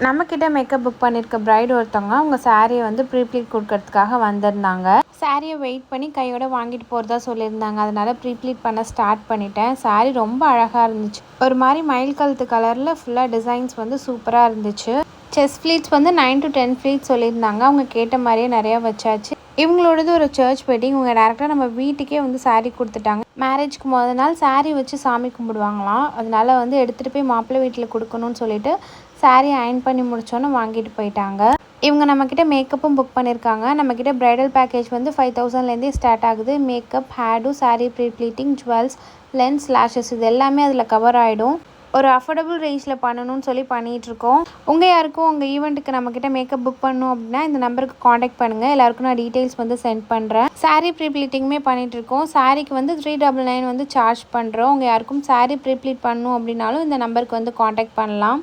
நம்மக்கிட்ட makeup book பண்ணியிருக்க bride ஒருத்தவங்க அவங்க சாரியை வந்து ப்ரீப்ளீட் கொடுக்கறதுக்காக வந்திருந்தாங்க. சாரியை வெயிட் பண்ணி கையோட வாங்கிட்டு போகிறதா சொல்லியிருந்தாங்க. அதனால் ப்ரீப்ளீட் பண்ண ஸ்டார்ட் பண்ணிட்டேன். சாரி ரொம்ப அழகாக இருந்துச்சு. ஒரு மாதிரி மயில் கழுத்து கலரில் ஃபுல்லாக டிசைன்ஸ் வந்து சூப்பராக இருந்துச்சு. செஸ் ஃப்ளீட்ஸ் வந்து 9 to 10 ஃப்ளீட்ஸ் சொல்லியிருந்தாங்க. அவங்க கேட்ட மாதிரியே நிறையா வச்சாச்சு. இவங்களோடது ஒரு சர்ச் வெட்டிங். இவங்க டேரெக்டாக நம்ம வீட்டுக்கே வந்து சாரீ கொடுத்துட்டாங்க. மேரேஜ்க்கு முதல் நாள் சாரீ வச்சு சாமி கும்பிடுவாங்களாம். அதனால வந்து எடுத்துகிட்டு போய் மாப்பிள்ளை வீட்டில் கொடுக்கணும்னு சொல்லிட்டு சாரீ அயன் பண்ணி முடிச்சோன்னு வாங்கிட்டு போயிட்டாங்க. இவங்க நம்மக்கிட்ட மேக்கப்பும் புக் பண்ணியிருக்காங்க. நம்மக்கிட்ட ப்ரைடல் பேக்கேஜ் வந்து 5000லேருந்தே ஸ்டார்ட் ஆகுது. Makeup, haired, sari pre-pleating, jewels, lens, lashes இது எல்லாமே அதில் கவர் ஆகிடும். ஒரு அஃபோர்டபுள் ரேஞ்சில் பண்ணணும்னு சொல்லி பண்ணிகிட்ருக்கோம். உங்கள் யாருக்கும் உங்கள் ஈவெண்ட்டுக்கு நம்மக்கிட்ட மேக்கப் புக் பண்ணணும் அப்படின்னா இந்த நம்பருக்கு காண்டாக்ட் பண்ணுங்கள். எல்லாருக்கும் நான் டீட்டெயில்ஸ் வந்து சென்ட் பண்ணுறேன். சாரீ ப்ரீப்ளீட்டிங்குமே பண்ணிகிட்ருக்கோம். சாரீக்கு வந்து 399 வந்து சார்ஜ் பண்ணுறோம். உங்கள் யாருக்கும் சாரீ ப்ரீப்ளீட் பண்ணணும் அப்படின்னாலும் இந்த நம்பருக்கு வந்து காண்டாக்ட் பண்ணலாம்.